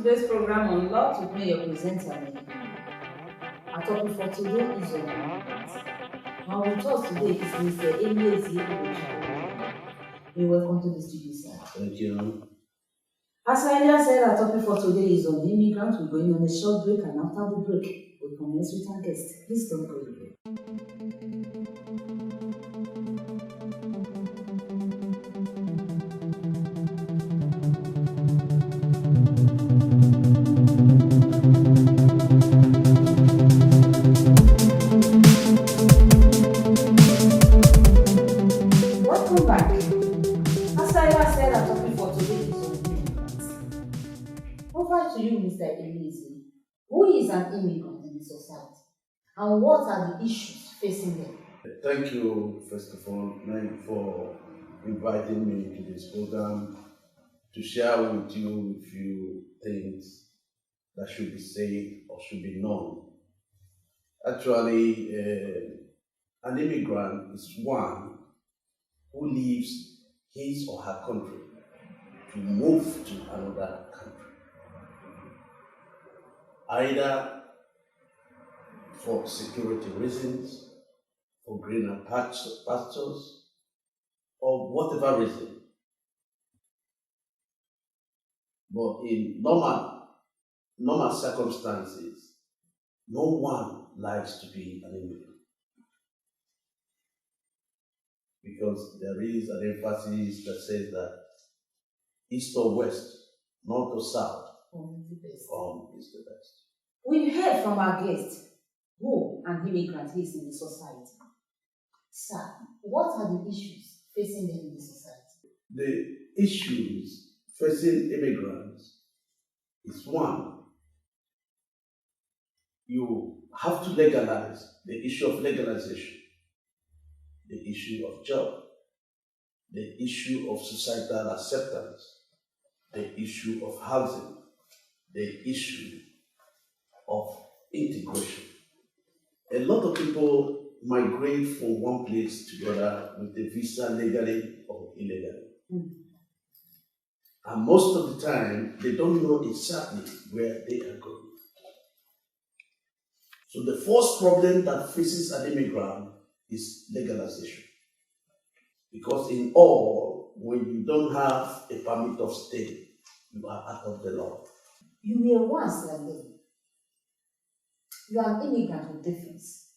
today's program on Law to Play your presenter. Our topic for today is on immigrants. Our with us today is Mr. Eliezi Obecha. You're welcome to the studio, sir. Thank you. As I earlier said, our topic for today is on immigrants. We're going on a short break, and after the break, we'll commence with our guest. Please don't go away. Welcome back. As I earlier said, our topic for today is on immigrants. Over to you, Mr. Eliezi. Who is an immigrant in the society, and what are the issues facing them? Thank you, first of all, Meg, for inviting me to this program to share with you a few things that should be said or should be known. Actually, an immigrant is one who leaves his or her country to move to another country, either for security reasons, for greener pastures, or whatever reason. But in normal circumstances, no one likes to be an immigrant, because there is an emphasis that says that east or west, north or south, From the best. is the best. We've heard from our guest who an immigrant is in the society. Sir, what are the issues facing them in the society? The issues facing immigrants is one, you have to legalize the issue of legalization, the issue of job, the issue of societal acceptance, the issue of housing, the issue of integration. A lot of people migrate from one place to the other with a visa legally or illegally. And most of the time, they don't know exactly where they are going. So the first problem that faces an immigrant is legalization. Because in all, when you don't have a permit of stay, you are out of the law. You were once like them. You are an immigrant with difference.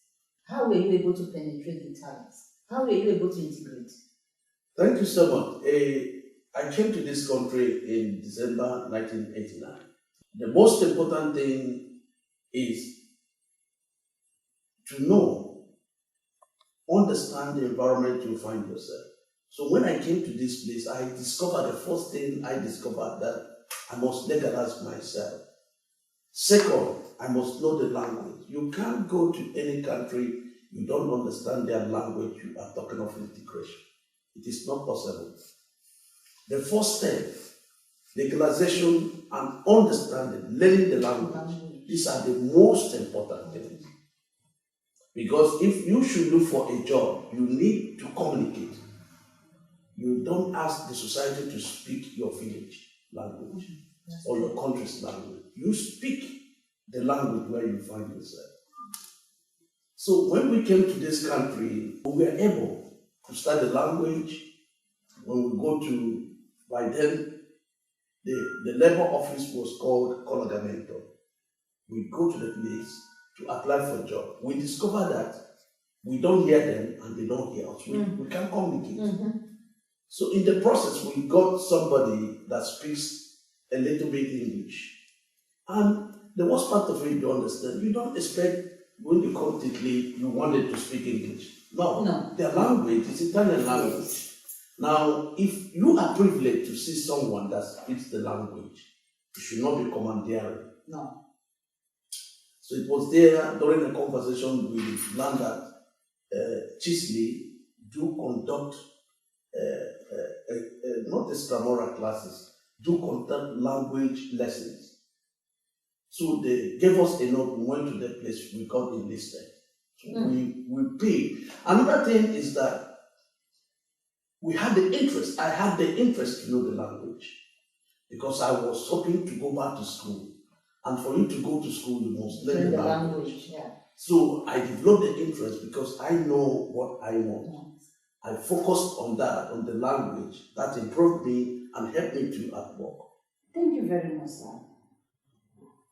How were you able to penetrate the talents? How were you able to integrate? Thank you so much. I came to this country in December 1989. The most important thing is to know, understand the environment you find yourself. So when I came to this place, the first thing I discovered that I must legalize myself. Second, I must know the language. You can't go to any country you don't understand their language, you are talking of integration. It is not possible. The first step, legalization and understanding, learning the language. These are the most important things. Because if you should look for a job, you need to communicate. You don't ask the society to speak your village language or your country's language. You speak the language where you find yourself. So when we came to this country, we were able to study the language. When we go to, by then, the labor office was called Cologamento. We go to the place to apply for a job. We discover that we don't hear them and they don't hear us. We can't communicate. So in the process, we got somebody that speaks a little bit English. And the worst part of it, you understand, you don't expect when you come to Italy, you wanted to speak English. No. Their language is Italian language. Now, if you are privileged to see someone that speaks the language, you should not be commandeering. No. So it was there during a conversation we learned that Chisley do conduct not extramural classes, do conduct language lessons. So they gave us a note, we went to the place, we got enlisted. So we paid. Another thing is that we had the interest, I had the interest to know the language. because I was hoping to go back to school. And for you to go to school, you must learn the language. Yeah. So I developed the interest because I know what I want. I focused on that, on the language. That improved me and helped me to at work. Thank you very much, sir.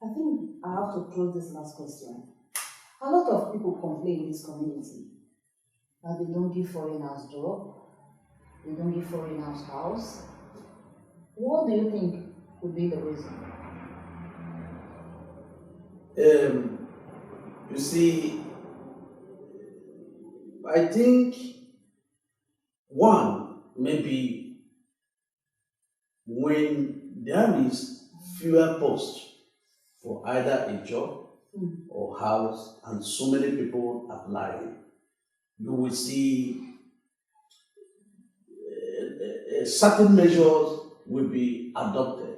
I think I have to close this last question. A lot of people complain in this community that they don't give foreigners job, they don't give foreigners house. What do you think could be the reason? You see, I think one, maybe when there is fewer posts for either a job or house and so many people applying, you will see certain measures will be adopted.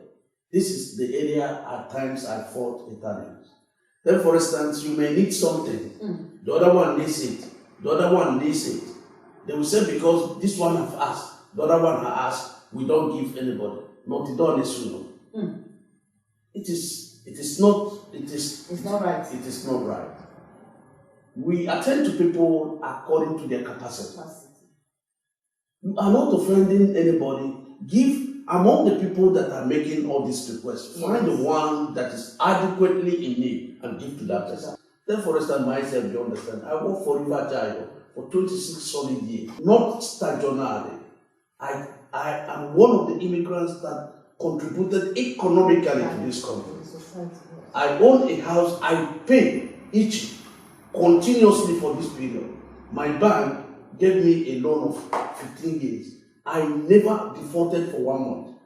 This is the area at times I fought Italians. Then, for instance, you may need something, the other one needs it, the other one needs it. They will say because this one have asked, the other one has asked, we don't give anybody. Not it done is It's not right. It is not right. We attend to people according to their capacity. You are not offending anybody. Give among the people that are making all these requests, find the one that is adequately in need and give to that person. Then, for instance, myself, you understand, I work for River Child for 26 solid years, not stagionally. I am one of the immigrants that contributed economically to this country. I own a house, I pay each continuously for this period. My bank gave me a loan of 15 years. I never defaulted for 1 month.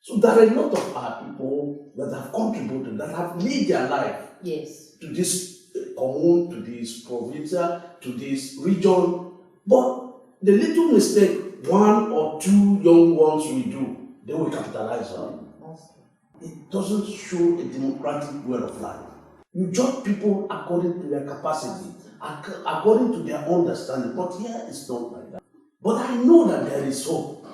So there are a lot of our people that have contributed, that have lived their life to this commune, to this province, to this region. But the little mistake one or two young ones will do, they will capitalize on it. It doesn't show a democratic way of life. You judge people according to their capacity, according to their understanding. But here it's not like that. But I know that there is hope.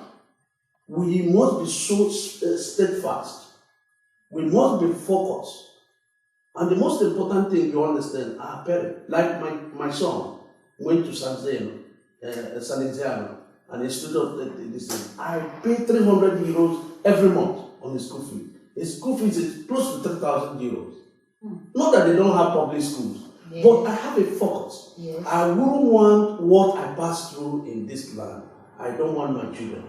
We must be so steadfast. We must be focused. And the most important thing you understand, our parents, like my son went to San Xavier, and he stood up this thing. I pay 300 euros every month on his school fee. His school fees is close to 3,000 euros. Not that they don't have public schools, but I have a focus. I wouldn't want what I passed through in this land. I don't want my children.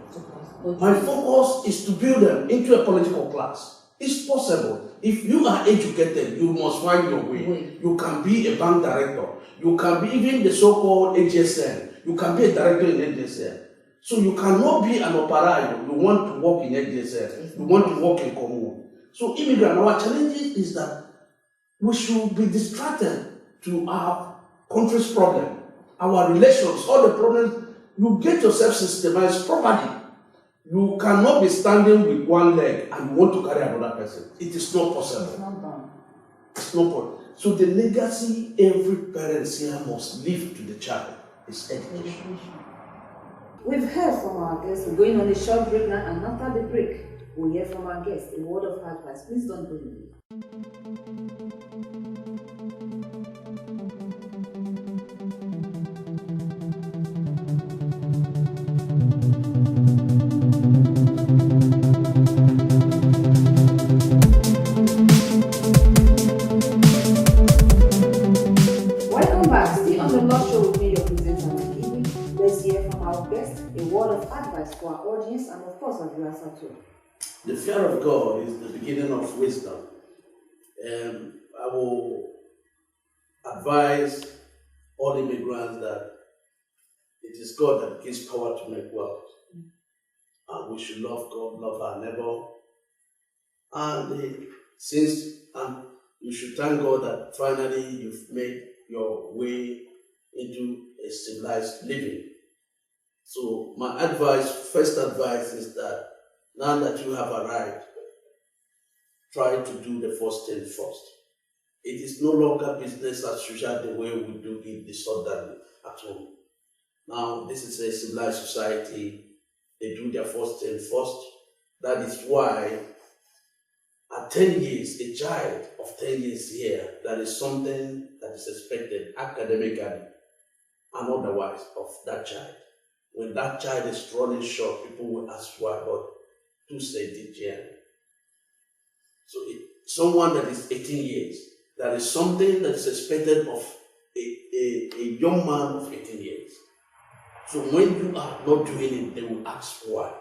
My focus is to build them into a political class. It's possible. If you are educated, you must find your way. You can be a bank director. You can be even the so-called HSN. You can be a director in HSN. So you cannot be an operaio. You want to work in HSN. You want to work in commune. So immigrant, our challenge is that we should be distracted to our country's problem, our relations, all the problems. You get yourself systemized properly. You cannot be standing with one leg and you want to carry another person. It is not possible. It's not done. It's not possible. So the legacy every parent here must leave to the child is education. We've heard from our guests. We're going on a short break now, and after the break, we'll hear from our guests a word of advice. Please don't go away. Welcome back. Still on the Love Show with me, your presenter, Nakibi. Let's hear from our guest a word of advice for our audience and, of course, our viewers at home. The fear of God is the beginning of wisdom. I will advise all immigrants that it is God that gives power to make wealth. And we should love God, love our neighbor. And you should thank God that finally you've made your way into a civilized living. So my first advice is that now that you have arrived, try to do the first thing first. It is no longer business as usual the way we do it disorderly at home. Now this is a civilized society. They do their first thing first. That is why at 10 years, a child of 10 years here, that is something that is expected academically and otherwise of that child. When that child is running short, people will ask why, but who said it here? So someone that is 18 years, that is something that is expected of a young man of 18 years. So when you are not doing it, they will ask why.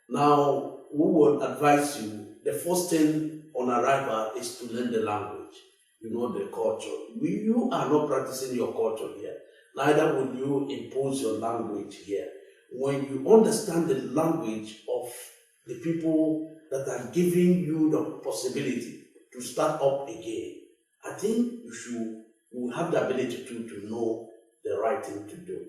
Now, we would advise you, the first thing on arrival is to learn the language, the culture. You are not practicing your culture here. Neither will you impose your language here. When you understand the language of the people that are giving you the possibility to start up again, I think you will have the ability to know the right thing to do.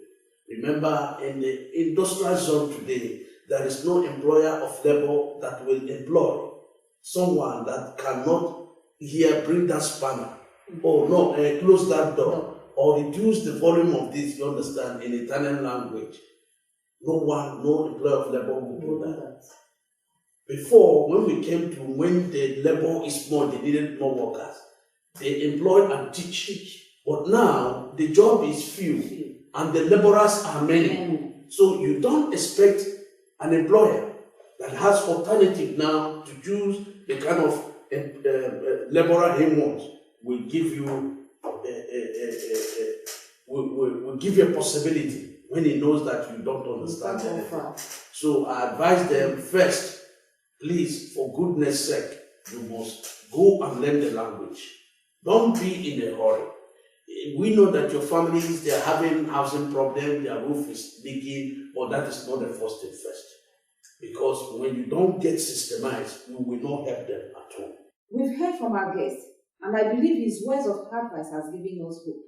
Remember, in the industrial zone today, there is no employer of labor that will employ someone that cannot here bring that spanner, or no, close that door, or reduce the volume of this, you understand, in Italian language. No employer of labor will do that. Before, when the labor is small, they needed more workers. They employed and teach. But now, the job is few, and the laborers are many. So you don't expect an employer that has alternative now to choose the kind of laborer he wants. Will give you will give you a possibility when he knows that you don't understand anything. So I advise them first, please, for goodness sake, you must go and learn the language. Don't be in a hurry. We know that your families, they are having housing problems, their roof is leaking, but that is not the first thing first. Because when you don't get systemized, you will not help them at all. We've heard from our guest, and I believe his words of advice has given us hope.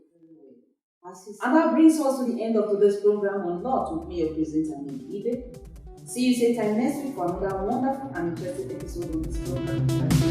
And that brings us to the end of today's program on Law with me, your presenter, Ibe. See you same time next week for another wonderful and interesting episode of this program.